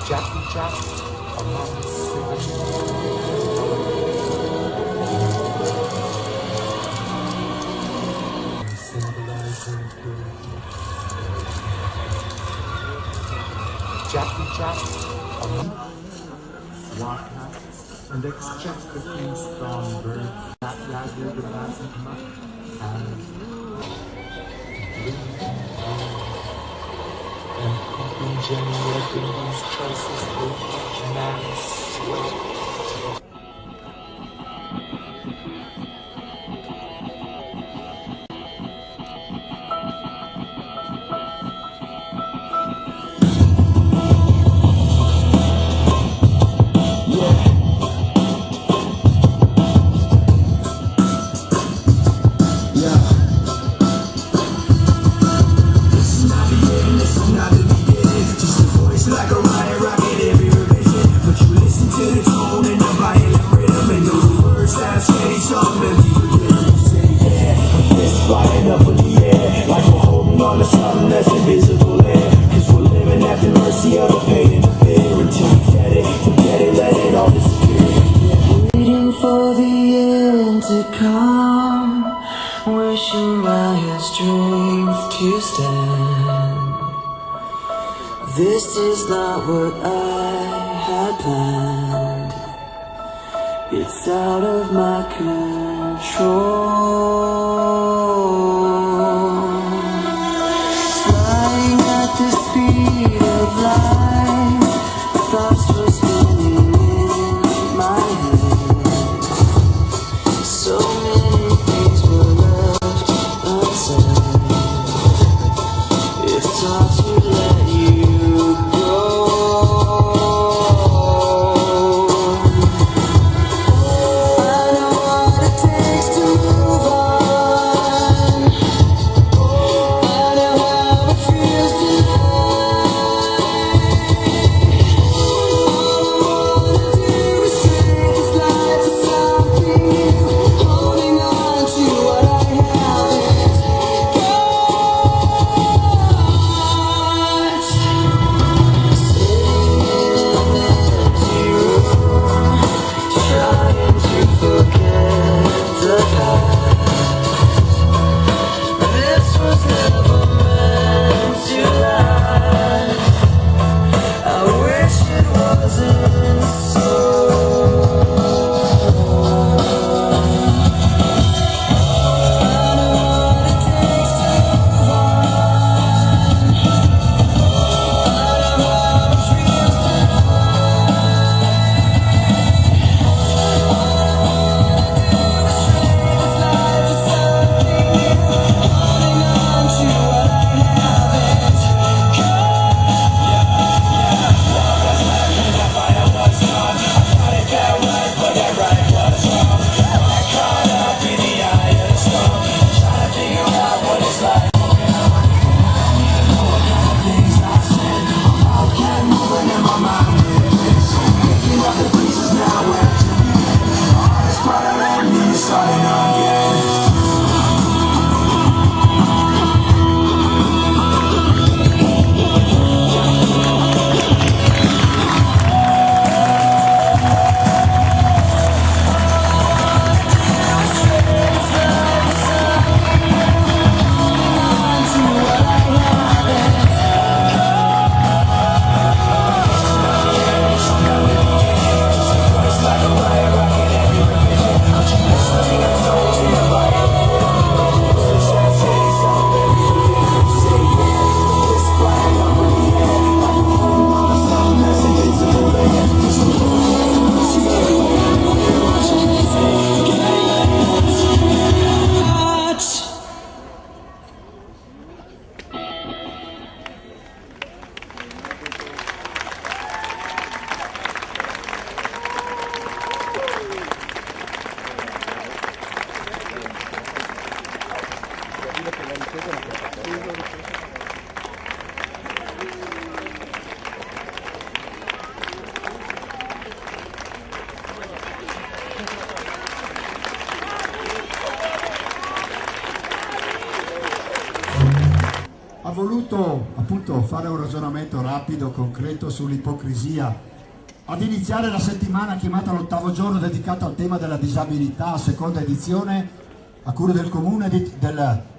Jackie Jack among symbolizing purity. Jackie Jack among Waka and exchequer King Stromberg, that ladder the massive muck and and pumping Jenny letting these choices with each man's sweat. Flying up in the air, like we're holding on to something that's invisible there. Cause we're living at the mercy of the pain and the fear. Until we get it, forget it, let it all disappear. Waiting for the end to come, wishing I had strength to stand. This is not what I had planned. It's out of my control. Flying at the speed of light, thoughts were spinning in my head. So many things were left unsaid. It's hard to let you go. voluto appunto fare un ragionamento rapido, concreto sull'ipocrisia. Ad iniziare la settimana chiamata l'8° giorno dedicato al tema della disabilità, seconda edizione, a cura del Comune,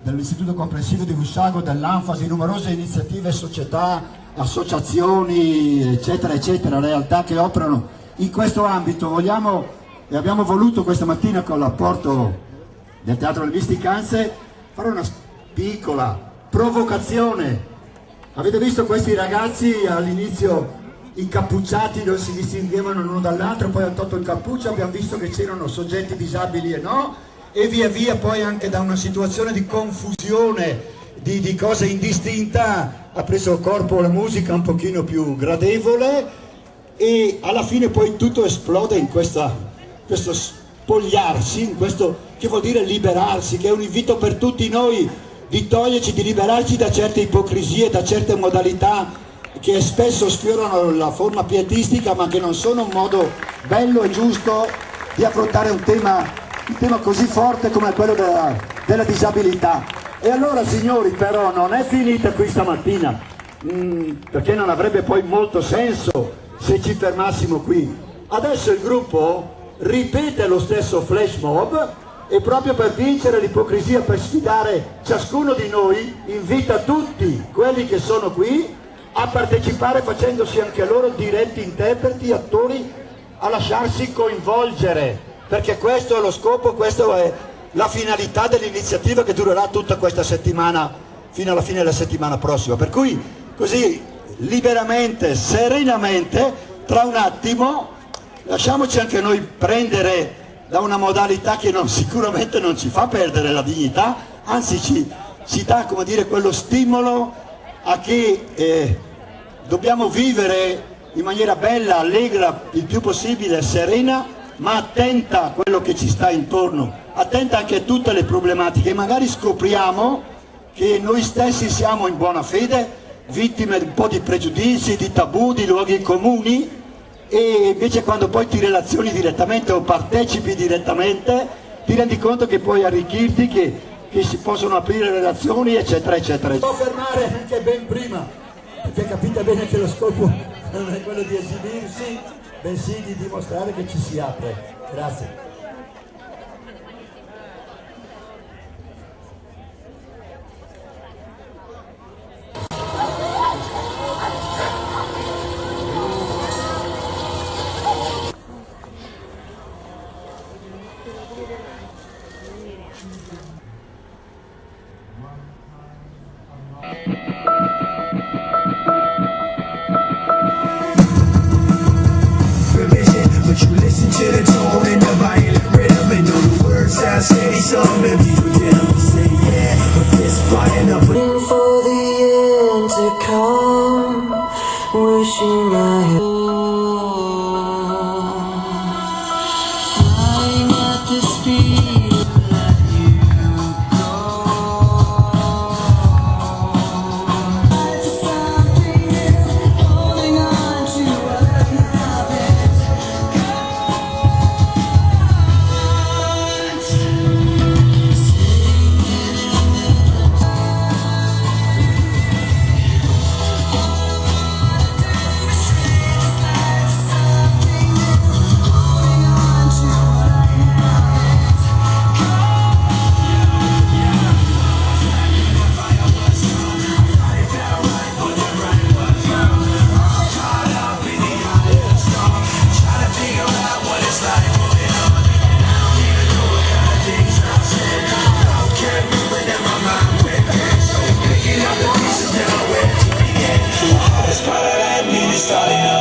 dell'Istituto Comprensivo di Bussago, dell'Anfasi, numerose iniziative, società, associazioni, eccetera, eccetera, realtà che operano in questo ambito. Vogliamo e abbiamo voluto questa mattina con l'apporto del Teatro Le Misticanze fare una piccola provocazione. Avete visto questi ragazzi all'inizio incappucciati, non si distinguevano l'uno dall'altro, poi hanno tolto il cappuccio, abbiamo visto che c'erano soggetti disabili e no, e via via poi anche da una situazione di confusione, di cose indistinta, ha preso corpo la musica un pochino più gradevole e alla fine poi tutto esplode in questo spogliarsi, in questo che vuol dire liberarsi, che è un invito per tutti noi di toglierci, di liberarci da certe ipocrisie, da certe modalità che spesso sfiorano la forma pietistica ma che non sono un modo bello e giusto di affrontare un tema così forte come quello della disabilità. E allora signori, però non è finita qui stamattina, perché non avrebbe poi molto senso se ci fermassimo qui. Adesso il gruppo ripete lo stesso flash mob e proprio per vincere l'ipocrisia, per sfidare ciascuno di noi, invita tutti quelli che sono qui a partecipare facendosi anche loro diretti interpreti, attori, a lasciarsi coinvolgere, perché questo è lo scopo, questa è la finalità dell'iniziativa che durerà tutta questa settimana fino alla fine della settimana prossima. Per cui così liberamente, serenamente, tra un attimo lasciamoci anche noi prendere da una modalità che sicuramente non ci fa perdere la dignità, anzi ci dà, come dire, quello stimolo a che dobbiamo vivere in maniera bella, allegra, il più possibile serena, ma attenta a quello che ci sta intorno, attenta anche a tutte le problematiche. Magari scopriamo che noi stessi siamo in buona fede vittime di un po' di pregiudizi, di tabù, di luoghi comuni, e invece quando poi ti relazioni direttamente o partecipi direttamente ti rendi conto che puoi arricchirti, che si possono aprire relazioni, eccetera eccetera. Può fermare anche ben prima, perché capite bene che lo scopo non è quello di esibirsi, bensì di dimostrare che ci si apre. Grazie. But you listen to the tone and the violent rhythm and know the words sound steady. Some maybe you can say yeah, but fist flying up. Waiting for the end to come, wishing I had flying at the speed of let you go. Something new, holding on to what I haven't Starting